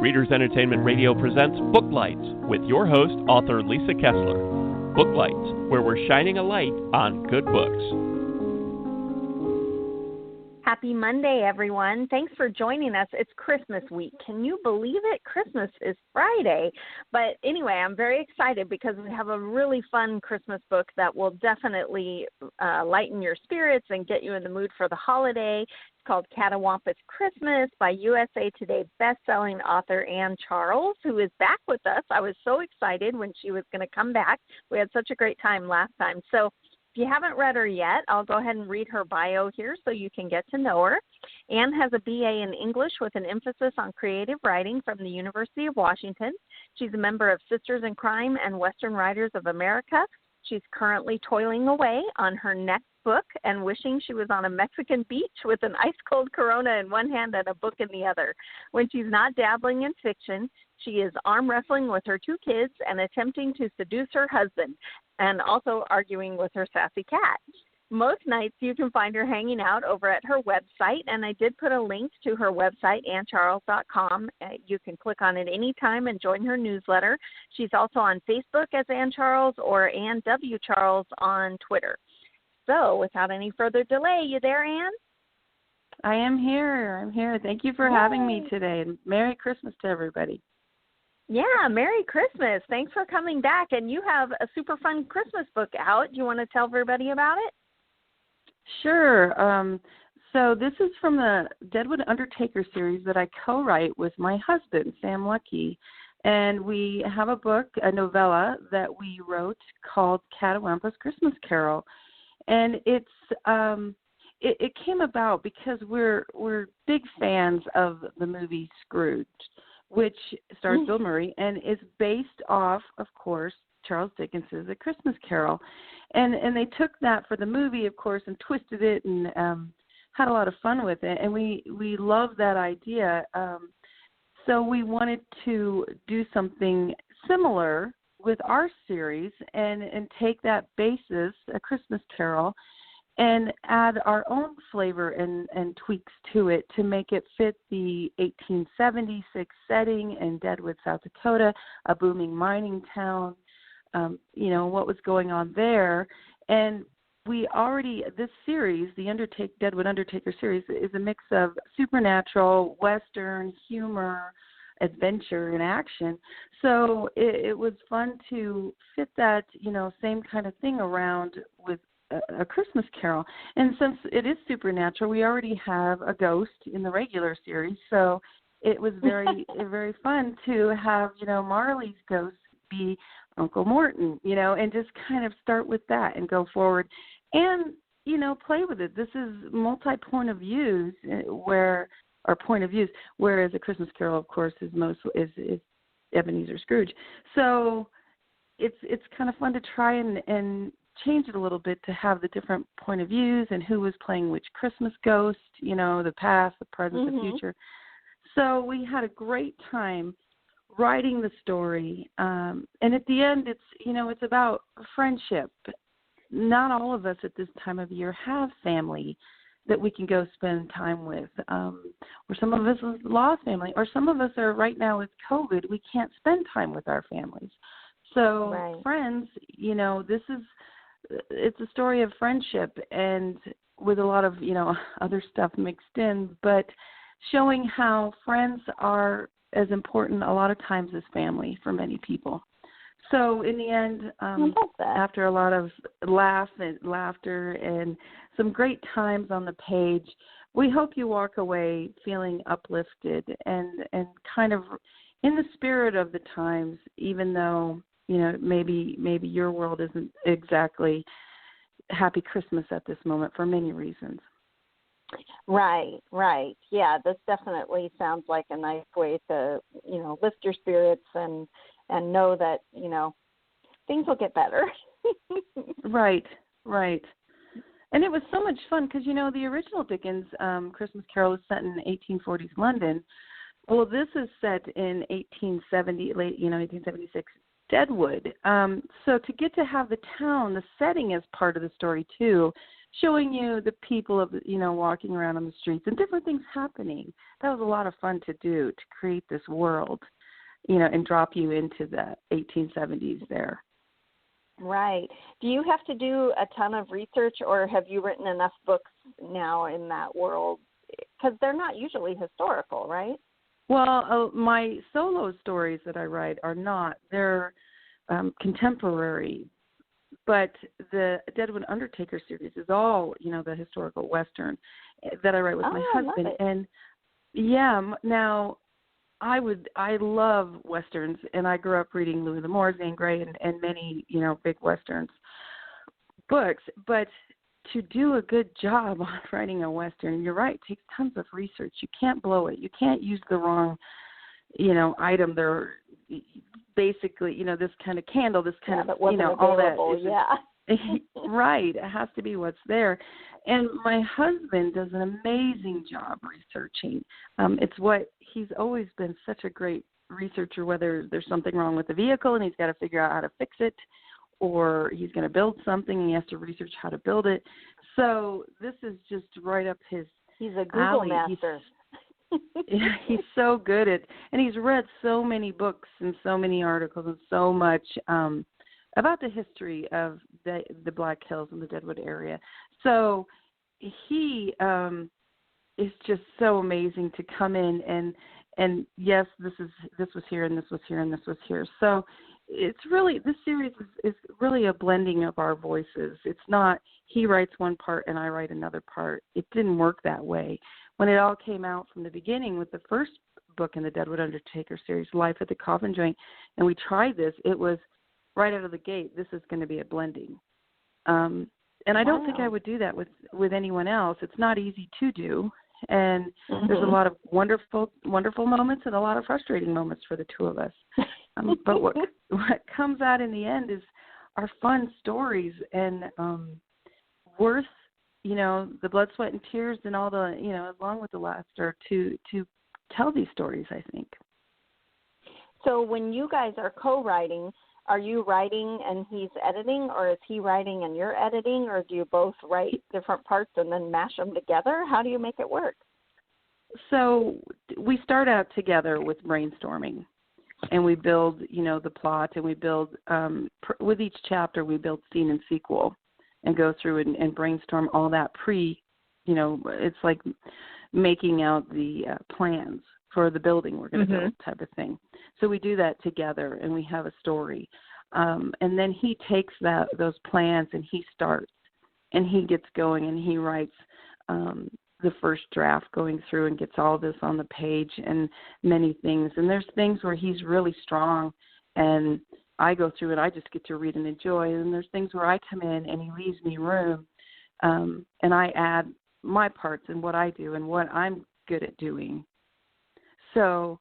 Readers Entertainment Radio presents Booklights with your host, author Lisa Kessler. Booklights, where we're shining a light on good books. Happy Monday, everyone. Thanks for joining us. It's Christmas week. Can you believe it? Christmas is Friday. But anyway, I'm very excited because we have a really fun Christmas book that will definitely lighten your spirits and get you in the mood for the holiday. It's called Catawampus Christmas by USA Today best-selling author Anne Charles, who is back with us. I was so excited when she was going to come back. We had such a great time last time. So if you haven't read her yet, I'll go ahead and read her bio here so you can get to know her. Anne has a BA in English with an emphasis on creative writing from the University of Washington. She's a member of Sisters in Crime and Western Writers of America. She's currently toiling away on her next book and wishing she was on a Mexican beach with an ice-cold Corona in one hand and a book in the other. When she's not dabbling in fiction, she is arm wrestling with her two kids and attempting to seduce her husband, and also arguing with her sassy cat. Most nights you can find her hanging out over at her website, and I did put a link to her website, AnneCharles.com. You can click on it anytime and join her newsletter. She's also on Facebook as Anne Charles or Anne W. Charles on Twitter. So without any further delay, you there, Anne? I am here. I'm here. Thank you for having me today. Merry Christmas to everybody. Yeah, Merry Christmas. Thanks for coming back. And you have a super fun Christmas book out. Do you want to tell everybody about it? Sure. So this is from the Deadwood Undertaker series that I co-write with my husband, Sam Lucky. And we have a book, a novella that we wrote called Catawampus Christmas Carol. And it came about because we're big fans of the movie Scrooge, which stars Bill Murray and is based off, of course, Charles Dickens's A Christmas Carol. And they took that for the movie, of course, and twisted it and had a lot of fun with it. And we love that idea. So we wanted to do something similar with our series and take that basis, A Christmas Carol, and add our own flavor and tweaks to it to make it fit the 1876 setting in Deadwood, South Dakota, a booming mining town, what was going on there. And this series, the Deadwood Undertaker series, is a mix of supernatural, Western, humor, adventure, and action. So it was fun to fit that, same kind of thing around with A Christmas Carol. And since it is supernatural, we already have a ghost in the regular series, so it was very, very fun to have, Marley's ghost be Uncle Morton, and just kind of start with that and go forward and, play with it. This is multi-point of views whereas A Christmas Carol, of course, is Ebenezer Scrooge. So it's kind of fun to try and change it a little bit to have the different point of views and who was playing which Christmas ghost, the past, the present, the future. So we had a great time writing the story. And at the end, it's about friendship. Not all of us at this time of year have family that we can go spend time with. Or some of us have lost family, or some of us are right now with COVID. We can't spend time with our families. So friends, it's a story of friendship and with a lot of, other stuff mixed in, but showing how friends are as important a lot of times as family for many people. So in the end, after a lot of laughter and some great times on the page, we hope you walk away feeling uplifted and kind of in the spirit of the times, even though, maybe your world isn't exactly happy Christmas at this moment for many reasons. Right. Yeah, this definitely sounds like a nice way to, lift your spirits and know that, things will get better. Right. And it was so much fun because, the original Dickens Christmas Carol was set in 1840s London. Well, this is set in 1876 Deadwood. So to get to have the town, the setting as part of the story too, showing you the people of, walking around on the streets and different things happening. That was a lot of fun to do, to create this world, and drop you into the 1870s there. Right. Do you have to do a ton of research, or have you written enough books now in that world? Because they're not usually historical, right? Well, my solo stories that I write are not. They're contemporary. But the Deadwood Undertaker series is all, the historical Western that I write with my husband. Love it. And, now I love Westerns, and I grew up reading Louis L'Amour, Zane Grey, and many, big Westerns books. But to do a good job on writing a Western, you're right, it takes tons of research. You can't blow it. You can't use the wrong, item. They're basically, this kind of candle, this kind of, all that. Yeah. Right. It has to be what's there. And my husband does an amazing job researching. It's what he's always been such a great researcher, whether there's something wrong with the vehicle and he's got to figure out how to fix it, or he's going to build something and he has to research how to build it. So this is just right up his He's a Google alley. master. He's so good at, and he's read so many books and so many articles and so much about the history of the Black Hills and the Deadwood area. So he is just so amazing to come in and yes, this was here and this was here and this was here. So it's really, this series is really a blending of our voices. It's not he writes one part and I write another part. It didn't work that way. When it all came out from the beginning with the first book in the Deadwood Undertaker series, Life at the Coffin Joint, and we tried this, it was right out of the gate, this is going to be a blending. And I don't think I would do that with anyone else. It's not easy to do. And there's a lot of wonderful moments and a lot of frustrating moments for the two of us. But what comes out in the end is our fun stories and worth, the blood, sweat, and tears and all the, along with the laughter to tell these stories, I think. So when you guys are co-writing, are you writing and he's editing, or is he writing and you're editing, or do you both write different parts and then mash them together? How do you make it work? So we start out together with brainstorming, and we build, the plot, and we build, with each chapter, we build scene and sequel and go through and brainstorm all that it's like making out the plans for the building we're going to build type of thing. So we do that together, and we have a story. And then he takes those plans, and he starts, and he gets going, and he writes the first draft going through and gets all this on the page and many things. And there's things where he's really strong, and I go through it. I just get to read and enjoy. And there's things where I come in, and he leaves me room, and I add my parts and what I do and what I'm good at doing. So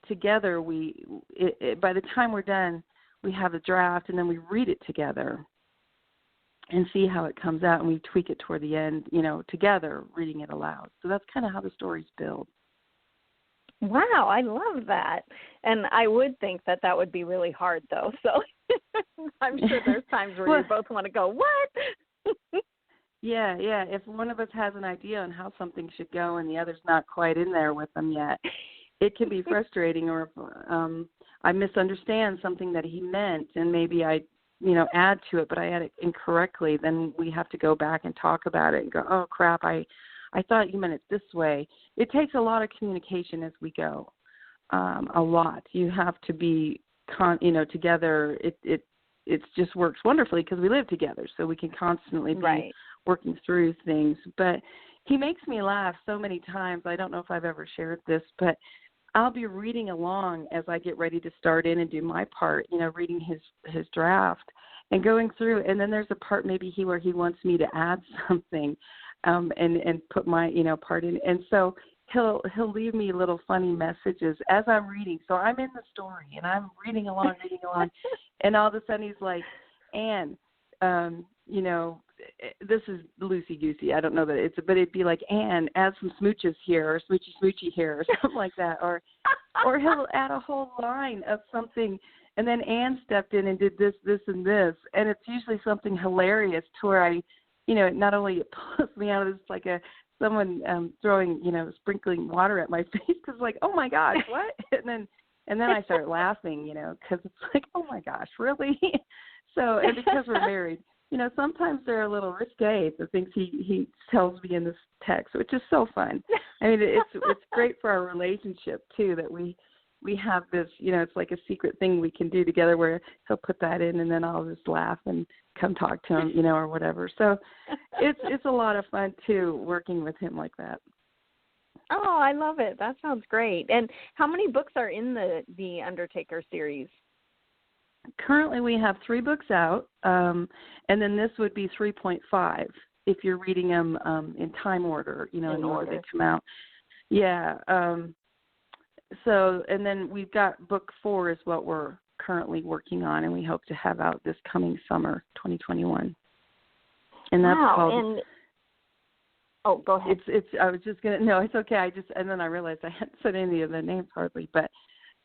together, by the time we're done, we have a draft, and then we read it together and see how it comes out, and we tweak it toward the end, together, reading it aloud. So that's kind of how the stories build. Wow, I love that. And I would think that would be really hard, though. So I'm sure there's times where you both want to go, what? Yeah. If one of us has an idea on how something should go and the other's not quite in there with them yet, it can be frustrating. Or if I misunderstand something that he meant, and maybe I, add to it, but I add it incorrectly, then we have to go back and talk about it and go, oh, crap, I thought you meant it this way. It takes a lot of communication as we go, a lot. You have to be, together. It just works wonderfully because we live together, so we can constantly be working through things. But he makes me laugh so many times. I don't know if I've ever shared this, but I'll be reading along as I get ready to start in and do my part, reading his draft and going through. And then there's a part maybe where he wants me to add something and put my, part in. And so he'll leave me little funny messages as I'm reading. So I'm in the story and I'm reading along. And all of a sudden he's like, Anne, this is loosey-goosey. I don't know that but it'd be like, Anne, add some smooches here, or smoochy here, or something like that. Or he'll add a whole line of something, and then Anne stepped in and did this, and this. And it's usually something hilarious to where it not only it pulls me out of this like someone throwing, sprinkling water at my face because like, oh my gosh, what? And then I start laughing, because it's like, oh my gosh, really? So, and because we're married, sometimes they're a little risque, the things he tells me in this text, which is so fun. I mean, it's great for our relationship too, that we have this, it's like a secret thing we can do together where he'll put that in and then I'll just laugh and come talk to him, or whatever. So it's a lot of fun too, working with him like that. Oh, I love it. That sounds great. And how many books are in the Undertaker series? Currently we have 3 books out, and then this would be 3.5 if you're reading them in time order, in order they come out. Yeah. So, and then we've got book 4 is what we're currently working on, and we hope to have out this coming summer, 2021. And that's called... Oh, go ahead. I was just going to, no, it's okay. And then I realized I hadn't said any of the names hardly. But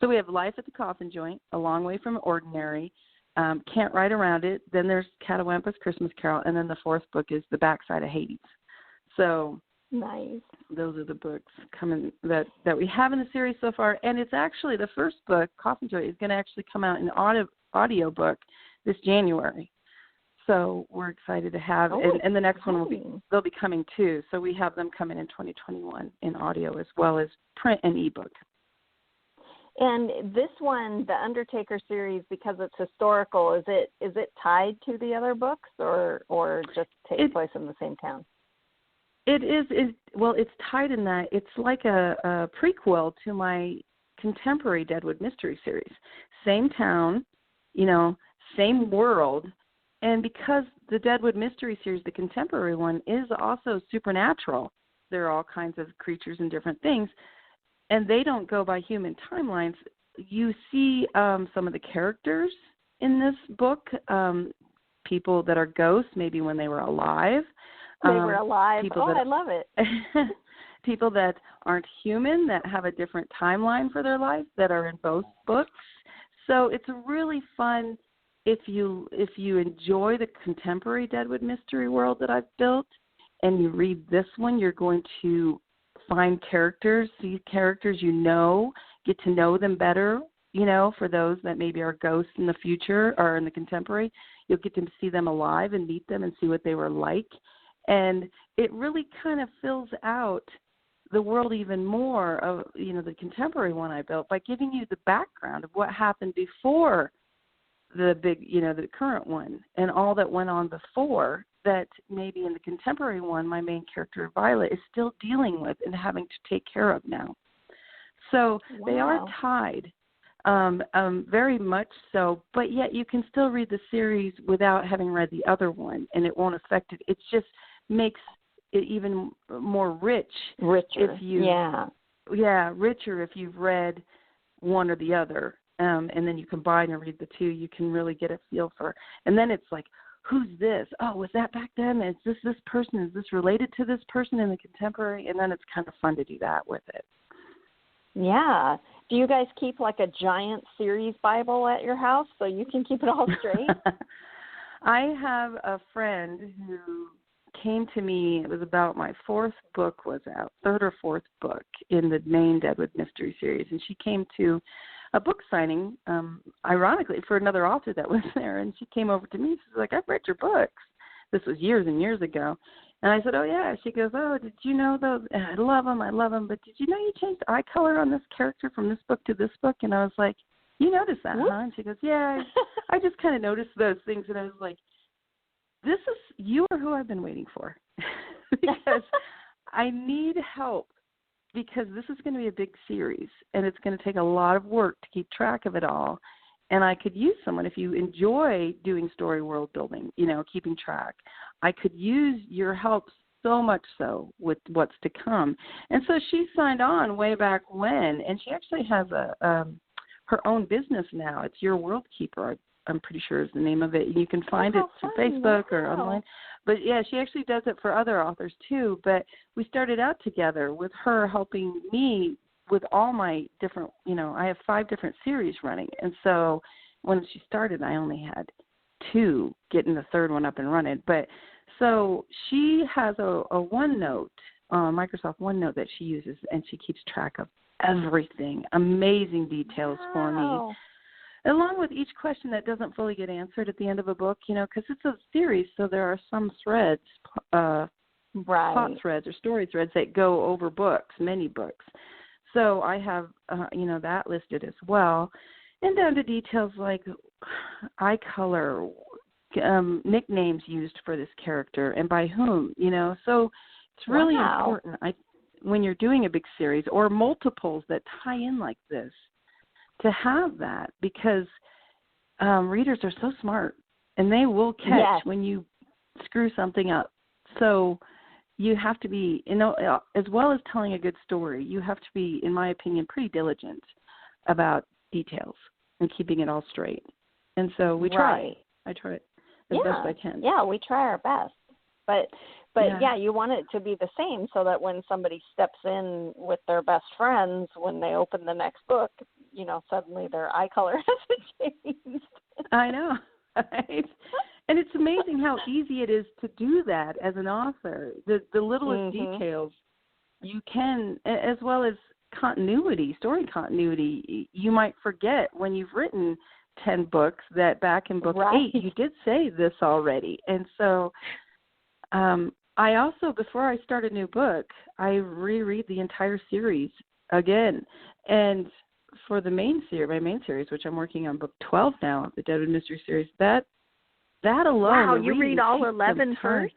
so we have Life at the Coffin Joint, A Long Way from Ordinary, Can't Write Around It. Then there's Catawampus, Christmas Carol. And then the 4th book is The Backside of Hades. So nice. Those are the books coming that we have in the series so far. And it's actually the first book, Coffin Joint, is going to actually come out in audio book this January. So we're excited to have, and the next one they'll be coming too. So we have them coming in 2021 in audio as well as print and ebook. And this one, the Undertaker series, because it's historical, is it tied to the other books or just takes place in the same town? It is. Well, it's tied in that it's like a prequel to my contemporary Deadwood Mystery series. Same town, same world. And because the Deadwood Mystery series, the contemporary one, is also supernatural, there are all kinds of creatures and different things, and they don't go by human timelines. You see some of the characters in this book, people that are ghosts, maybe when they were alive. They were alive. I love it. People that aren't human, that have a different timeline for their life, that are in both books. So it's really fun. If you enjoy the contemporary Deadwood Mystery world that I've built and you read this one, you're going to find characters, see characters get to know them better, for those that maybe are ghosts in the future or in the contemporary. You'll get to see them alive and meet them and see what they were like. And it really kind of fills out the world even more of, the contemporary one I built by giving you the background of what happened before the big, the current one and all that went on before that maybe in the contemporary one, my main character, Violet, is still dealing with and having to take care of now. So They are tied, very much so, but yet you can still read the series without having read the other one, and it won't affect it. It just makes it even more richer. Richer if you've read one or the other. And then you combine and read the two, you can really get a feel for. And then it's like, who's this? Oh, was that back then? Is this person? Is this related to this person in the contemporary? And then it's kind of fun to do that with it. Yeah. Do you guys keep like a giant series Bible at your house so you can keep it all straight? I have a friend who came to me, it was about my 4th book was out, 3rd or 4th book in the main Deadwood Mystery series. And she came to a book signing, ironically, for another author that was there. And she came over to me. She's like, I've read your books. This was years and years ago. And I said, oh, yeah. She goes, oh, did you know those? I love them. But did you know you changed eye color on this character from this book to this book? And I was like, you noticed that, huh? And she goes, yeah, I just kind of noticed those things. And I was like, you are who I've been waiting for. Because I need help. Because this is going to be a big series, and it's going to take a lot of work to keep track of it all. And I could use someone, if you enjoy doing story world building, keeping track, I could use your help so much so with what's to come. And so she signed on way back when, and she actually has her own business now. It's Your World Keeper, I'm pretty sure is the name of it. You can find it through Facebook or online. But, yeah, she actually does it for other authors, too. But we started out together with her helping me with all my different, I have 5 different series running. And so when she started, I only had 2, getting the 3rd one up and running. But So she has a OneNote, Microsoft OneNote that she uses, and she keeps track of everything, amazing details for me, along with each question that doesn't fully get answered at the end of a book, because it's a series, so there are some threads, plot threads or story threads that go over books, many books. So I have, that listed as well, and down to details like eye color, nicknames used for this character and by whom, so it's really important when you're doing a big series or multiples that tie in like this to have that, because readers are so smart and they will catch when you screw something up. So you have to be, as well as telling a good story, you have to be, in my opinion, pretty diligent about details and keeping it all straight. And so we try. I try it as best I can. Yeah, we try our best. But you want it to be the same so that when somebody steps in with their best friends, when they open the next book, suddenly their eye color hasn't changed. I know, right? And it's amazing how easy it is to do that as an author. The littlest details you can, as well as continuity, story continuity. You might forget when you've written 10 books that back in book 8 you did say this already. And so I also, before I start a new book, I reread the entire series again. And for the main series, my main series, which I'm working on book 12 now, the Deadwood Mystery Series, that alone. Wow, you read all 11 first?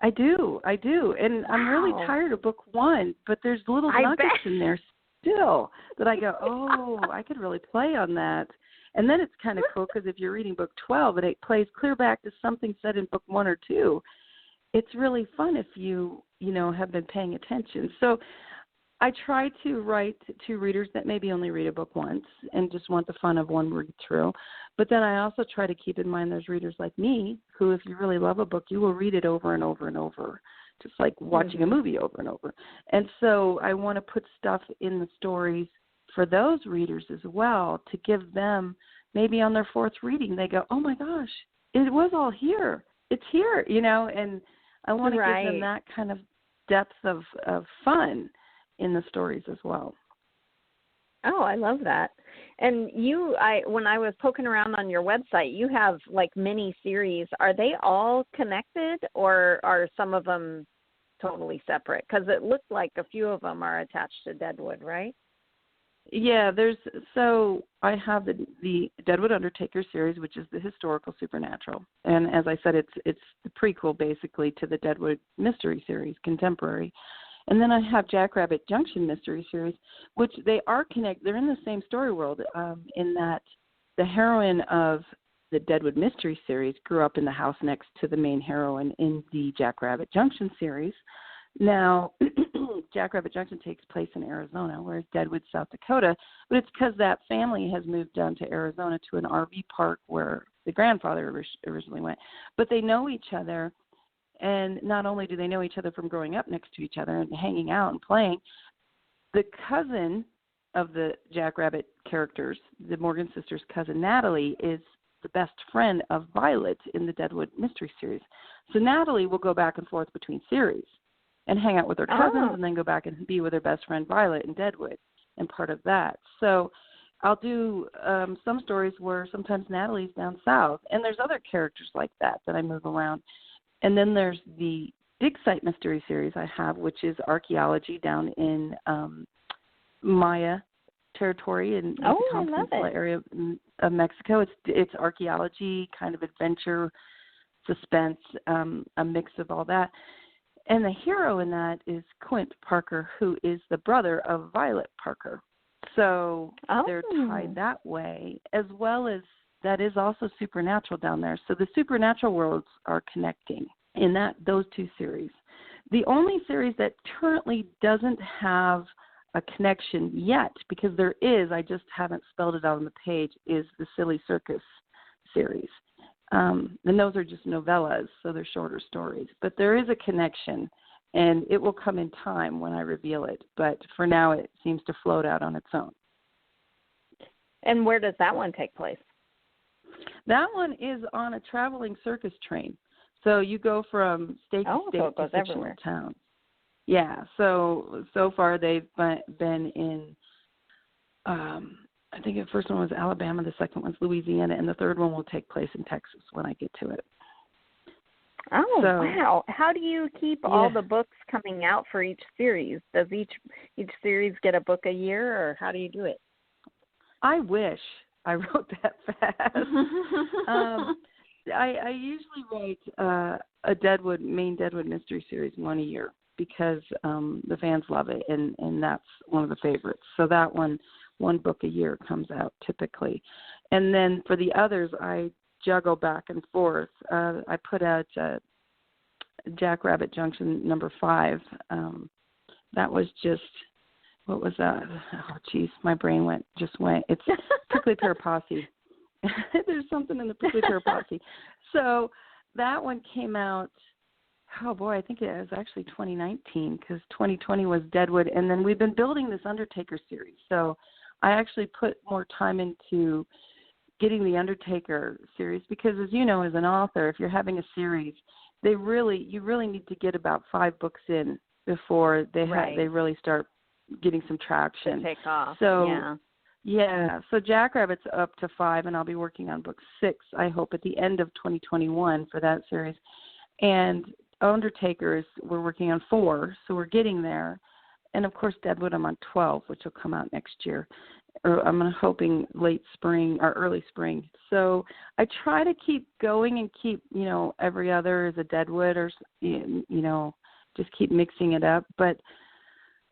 I do. And I'm really tired of book 1, but there's little nuggets in there still that I go, I could really play on that. And then it's kind of cool because if you're reading book 12 and it plays clear back to something said in book 1 or 2, it's really fun if you have been paying attention. So I try to write to readers that maybe only read a book once and just want the fun of one read through. But then I also try to keep in mind there's readers like me who, if you really love a book, you will read it over and over and over, just like watching a movie over and over. And so I want to put stuff in the stories for those readers as well to give them, maybe on their 4th reading, they go, oh my gosh, it was all here. It's here, and I want to give them that kind of depth of fun in the stories as well. Oh, I love that. And when I was poking around on your website, you have like mini series. Are they all connected or are some of them totally separate? Because it looked like a few of them are attached to Deadwood, right? Yeah, so I have the Deadwood Undertaker series, which is the historical supernatural. And as I said, it's the prequel basically to the Deadwood Mystery Series, contemporary. And then I have Jackrabbit Junction Mystery Series, which they are connected. They're in the same story world in that the heroine of the Deadwood Mystery Series grew up in the house next to the main heroine in the Jackrabbit Junction series. Now, Jackrabbit Junction takes place in Arizona, whereas Deadwood, South Dakota. But it's because that family has moved down to Arizona to an RV park where the grandfather originally went. But they know each other. And not only do they know each other from growing up next to each other and hanging out and playing, the cousin of the Jackrabbit characters, the Morgan sisters' cousin Natalie, is the best friend of Violet in the Deadwood Mystery Series. So Natalie will go back and forth between series and hang out with her cousins and then go back and be with her best friend Violet in Deadwood and part of that. So I'll do some stories where sometimes Natalie's down south, and there's other characters like that I move around. And then there's the Dig Site Mystery Series I have, which is archaeology down in Maya territory in the Yucatan Peninsula area of Mexico. It's archaeology, kind of adventure, suspense, a mix of all that. And the hero in that is Quint Parker, who is the brother of Violet Parker. So they're tied that way, as well as that is also supernatural down there. So the supernatural worlds are connecting in those 2 series. The only series that currently doesn't have a connection yet, because there is, I just haven't spelled it out on the page, is the Silly Circus series. And those are just novellas, so they're shorter stories. But there is a connection, and it will come in time when I reveal it. But for now, it seems to float out on its own. And where does that one take place? That one is on a traveling circus train. So you go from state to state so it goes to fictional everywhere. towns. Yeah. So far they've been in, I think the first one was Alabama, the second one's Louisiana, and the third one will take place in Texas when I get to it. Oh, wow. How do you keep all the books coming out for each series? Does each series get a book a year, or how do you do it? I wish I wrote that fast. I usually write a main Deadwood mystery series one a year because the fans love it, and that's one of the favorites. So that one book a year comes out typically. And then for the others, I juggle back and forth. I put out Jackrabbit Junction number 5. That was just, what was that? Oh, geez, my brain went. It's Prickly Pear Posse. There's something in the Prickly Pear Posse. So that one came out, oh boy, I think it was actually 2019 because 2020 was Deadwood. And then we've been building this Undertaker series. So I actually put more time into getting the Undertaker series because, as you know, as an author, if you're having a series, you really need to get about 5 books in before they really start getting some traction. To take off. So so Jackrabbit's up to 5, and I'll be working on book 6, I hope, at the end of 2021 for that series. And Undertakers, we're working on 4, so we're getting there. And, of course, Deadwood, I'm on 12, which will come out next year. Or I'm hoping late spring or early spring. So I try to keep going and keep, every other is a Deadwood or, just keep mixing it up. But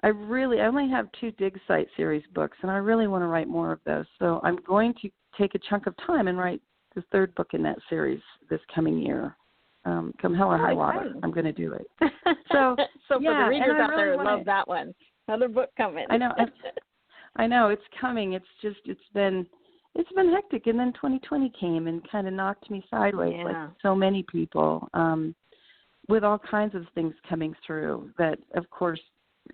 I only have 2 Dig Site series books, and I really want to write more of those. So I'm going to take a chunk of time and write the 3rd book in that series this coming year. Come hell or high water, I'm going to do it. So for the readers out there who love that one, another book coming. I know it's coming. It's been hectic, and then 2020 came and kind of knocked me sideways, like so many people, with all kinds of things coming through that, of course,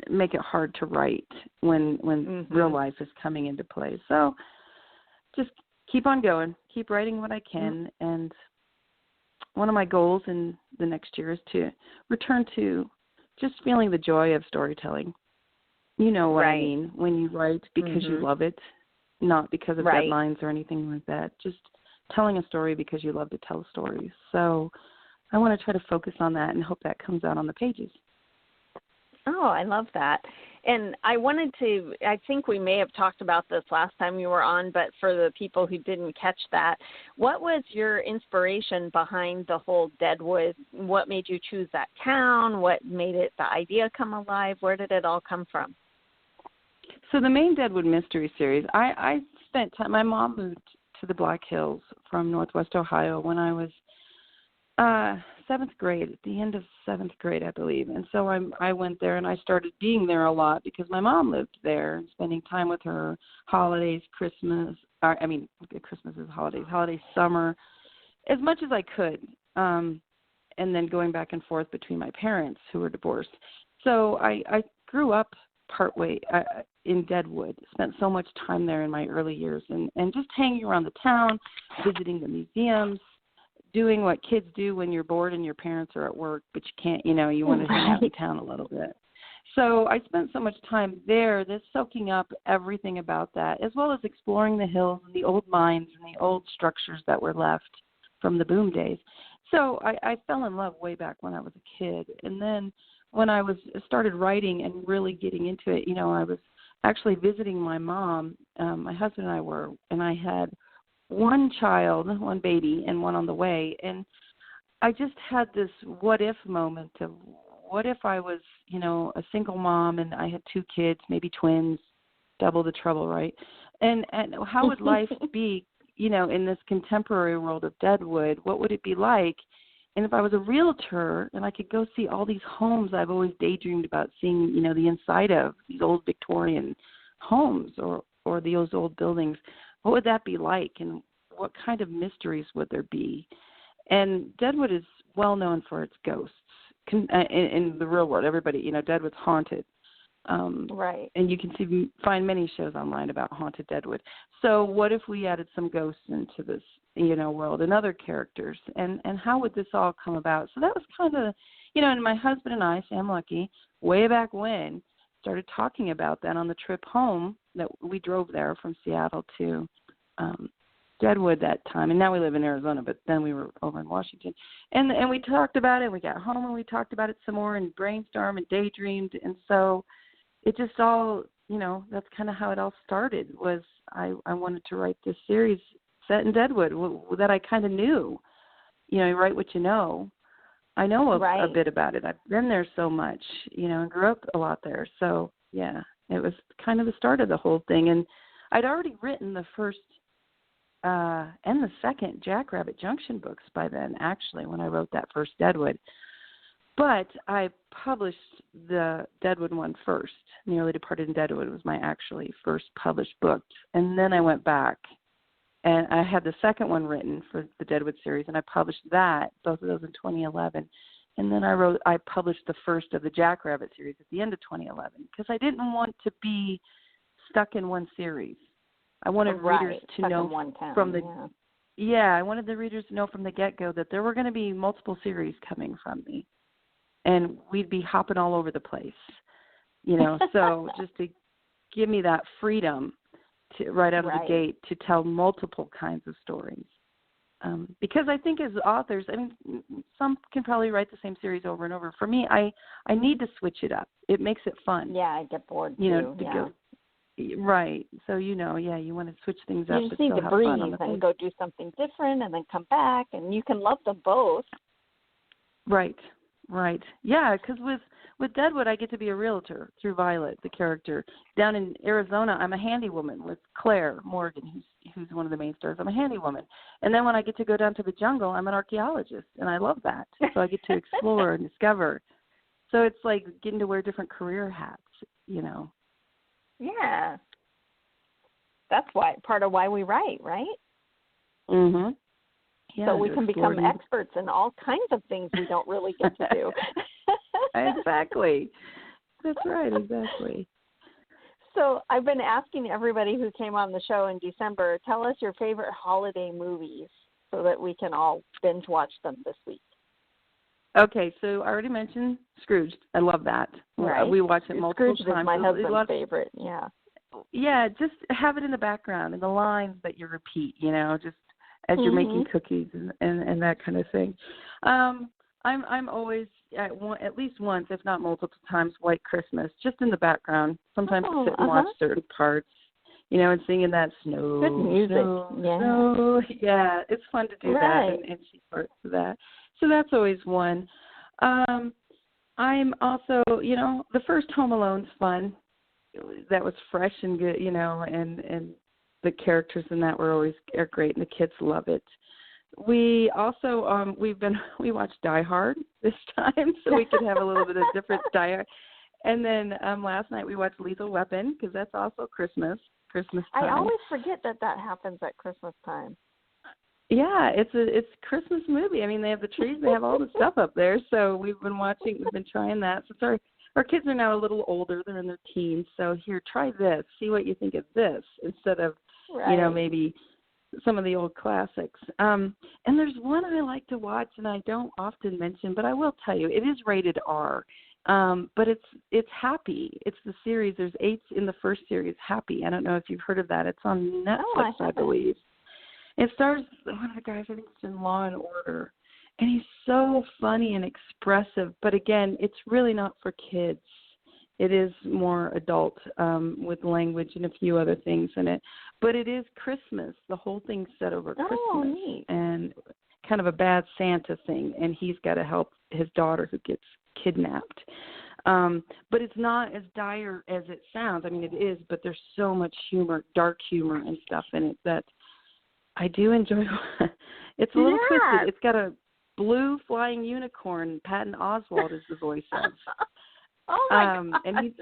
make it hard to write when real life is coming into play. So just keep on going, keep writing what I can, and one of my goals in the next year is to return to just feeling the joy of storytelling. You know what I mean, when you write because you love it, not because of deadlines or anything like that, just telling a story because you love to tell stories. So I want to try to focus on that and hope that comes out on the pages. Oh, I love that. And I think we may have talked about this last time you were on, but for the people who didn't catch that, what was your inspiration behind the whole Deadwood? What made you choose that town? What made the idea come alive? Where did it all come from? So the main Deadwood Mystery Series, I spent time, my mom moved to the Black Hills from Northwest Ohio when I was 7th grade, at the end of 7th grade, I believe. And so I went there, and I started being there a lot because my mom lived there and spending time with her, holidays, Christmas is holidays, summer, as much as I could, and then going back and forth between my parents who were divorced. So I grew up partway in Deadwood, spent so much time there in my early years, and just hanging around the town, visiting the museums, doing what kids do when you're bored and your parents are at work, but you can't, you want to hang out in town a little bit. So I spent so much time there, just soaking up everything about that, as well as exploring the hills and the old mines and the old structures that were left from the boom days. So I fell in love way back when I was a kid. And then when I started writing and really getting into it, I was actually visiting my mom, my husband and I were, and I had one child, one baby, and one on the way. And I just had this what if moment of what if I was, a single mom and I had 2 kids, maybe twins, double the trouble, right? And how would life be, in this contemporary world of Deadwood? What would it be like? And if I was a realtor and I could go see all these homes I've always daydreamed about seeing, the inside of these old Victorian homes or those old buildings, what would that be like, and what kind of mysteries would there be? And Deadwood is well known for its ghosts. In the real world, everybody, Deadwood's haunted. Right. And you can find many shows online about haunted Deadwood. So what if we added some ghosts into this, world and other characters? And how would this all come about? So that was kind of, and my husband and I, Sam Lucky, way back when, started talking about that on the trip home that we drove there from Seattle to Deadwood that time. And now we live in Arizona, but then we were over in Washington. And we talked about it, and we got home, and we talked about it some more and brainstormed and daydreamed. And so it just all, that's kind of how it all started, was I wanted to write this series set in Deadwood that I kind of knew. You write what you know. I know a bit about it. I've been there so much, and grew up a lot there. So, yeah, it was kind of the start of the whole thing. And I'd already written the first and the second Jackrabbit Junction books by then, actually, when I wrote that first Deadwood. But I published the Deadwood one first. Nearly Departed in Deadwood was my actually first published book. And then I went back, and I had the second one written for the Deadwood series, and I published that, both of those in 2011. And then I published the first of the Jackrabbit series at the end of 2011, because I didn't want to be stuck in one series. I wanted readers to know from the I wanted the readers to know from the get-go that there were going to be multiple series coming from me, and we'd be hopping all over the place, so just to give me that freedom to right out of the gate to tell multiple kinds of stories. Because I think as authors, some can probably write the same series over and over. For me, I need to switch it up. It makes it fun. Yeah, I get bored too. Right. So, you want to switch things up. You just need to breathe and go do something different and then come back, and you can love them both. Right. Yeah, because with Deadwood, I get to be a realtor through Violet, the character. Down in Arizona, I'm a handywoman with Claire Morgan, who's one of the main stars. I'm a handywoman. And then when I get to go down to the jungle, I'm an archaeologist, and I love that. So I get to explore and discover. So it's like getting to wear different career hats, Yeah. That's part of why we write, right? Mhm. Yeah, so we can become experts in all kinds of things we don't really get to do. Exactly. That's right, exactly. So I've been asking everybody who came on the show in December, tell us your favorite holiday movies so that we can all binge watch them this week. Okay, so I already mentioned Scrooged. I love that. Right. We watch it multiple Scrooged times. Is my husband's favorite, yeah. Yeah, just have it in the background and the lines that you repeat, just as you're making cookies and that kind of thing. I'm always at least once, if not multiple times, White Christmas, just in the background. Sometimes I sit and watch certain parts, and singing that snow. Good music, snow. Yeah, it's fun to do that and see parts of that. So that's always one. I'm also, the first Home Alone's fun. That was fresh and good, and the characters in that are great, and the kids love it. We also we watched Die Hard this time, so we could have a little bit of different Die Hard. And then last night we watched Lethal Weapon, because that's also Christmas time. I always forget that happens at Christmas time. Yeah, it's a Christmas movie. They have the trees, they have all the stuff up there. So we've been trying that. So our kids are now a little older; they're in their teens. So here, try this. See what you think of this, instead of maybe some of the old classics. And there's one I like to watch, and I don't often mention, but I will tell you, it is rated R. But it's Happy. It's the series. There's 8 in the first series. Happy. I don't know if you've heard of that. It's on Netflix, I believe. It stars one of the guys, I think it's in Law and Order, and he's so funny and expressive. But again, it's really not for kids. It is more adult, with language and a few other things in it. But it is Christmas. The whole thing's set over Christmas, neat. And kind of a bad Santa thing. And he's got to help his daughter who gets kidnapped. But it's not as dire as it sounds. It is, but there's so much humor, dark humor and stuff in it that I do enjoy. It's a little twisted. It's got a blue flying unicorn. Patton Oswalt is the voice of. Oh my God. And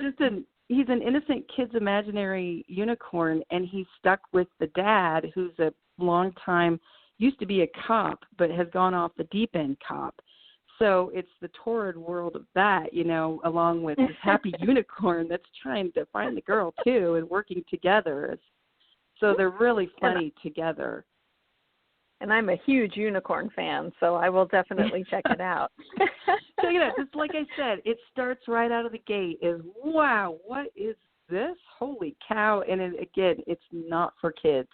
he's an innocent kid's imaginary unicorn, and he's stuck with the dad, who's a long time used to be a cop, but has gone off the deep end cop. So it's the torrid world of that, you know, along with this happy unicorn that's trying to find the girl, too, and working together. So they're really funny together. And I'm a huge unicorn fan, so I will definitely check it out. Check it out. Just like I said, it starts right out of the gate is, wow, what is this? Holy cow. And again, it's not for kids.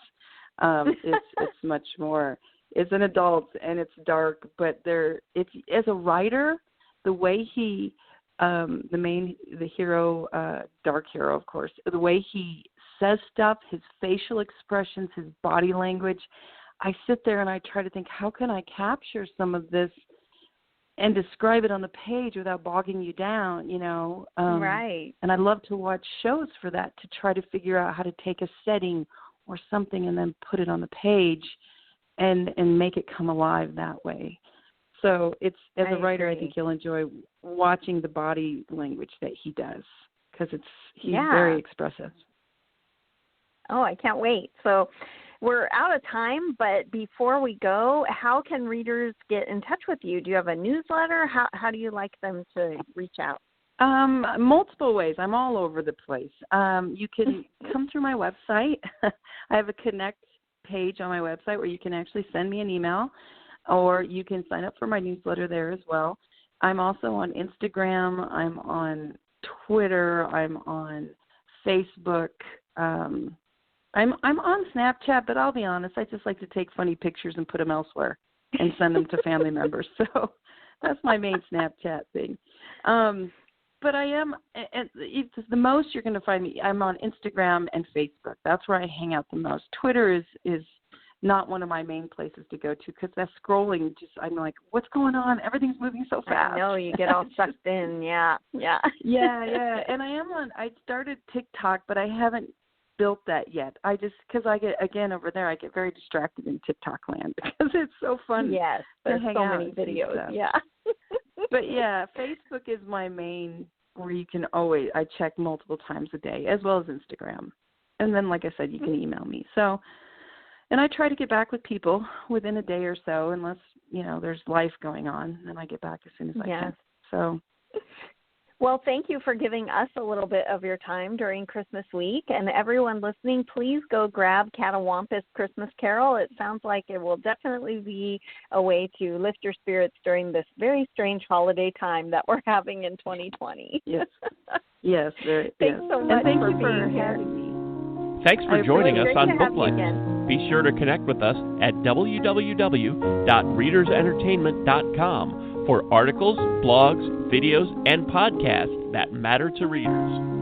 It's much more. It's an adult, and it's dark, but it's as a writer, the way he, the hero, dark hero, of course, the way he says stuff, his facial expressions, his body language, I sit there and I try to think, how can I capture some of this and describe it on the page without bogging you down, you know? Right. And I love to watch shows for that, to try to figure out how to take a setting or something and then put it on the page and make it come alive that way. So it's, as a writer, I think you'll enjoy watching the body language that he does, because he's very expressive. Oh, I can't wait. So we're out of time, but before we go, how can readers get in touch with you? Do you have a newsletter? How do you like them to reach out? Multiple ways. I'm all over the place. You can come through my website. I have a connect page on my website where you can actually send me an email, or you can sign up for my newsletter there as well. I'm also on Instagram. I'm on Twitter. I'm on Facebook. I'm on Snapchat, but I'll be honest, I just like to take funny pictures and put them elsewhere and send them to family members. So that's my main Snapchat thing. But I am, and it's the most you're going to find me, I'm on Instagram and Facebook. That's where I hang out the most. Twitter is not one of my main places to go to, because that scrolling, I'm like, what's going on? Everything's moving so fast. I know, you get all sucked in. Yeah. Yeah. And I started TikTok, but I haven't built that yet. Because I get, again, over there, I get very distracted in TikTok land because it's so fun. Yes, there's so many videos. Yeah. But yeah, Facebook is my main, where you can always, I check multiple times a day, as well as Instagram. And then, like I said, you can email me. So, and I try to get back with people within a day or so, unless, you know, there's life going on, and I get back as soon as I can. So. Well, thank you for giving us a little bit of your time during Christmas week. And everyone listening, please go grab Catawampus Christmas Carol. It sounds like it will definitely be a way to lift your spirits during this very strange holiday time that we're having in 2020. Yes. Thanks so much for being here. Thanks for joining us on Booklights. Be sure to connect with us at www.readersentertainment.com for articles, blogs, videos, and podcasts that matter to readers.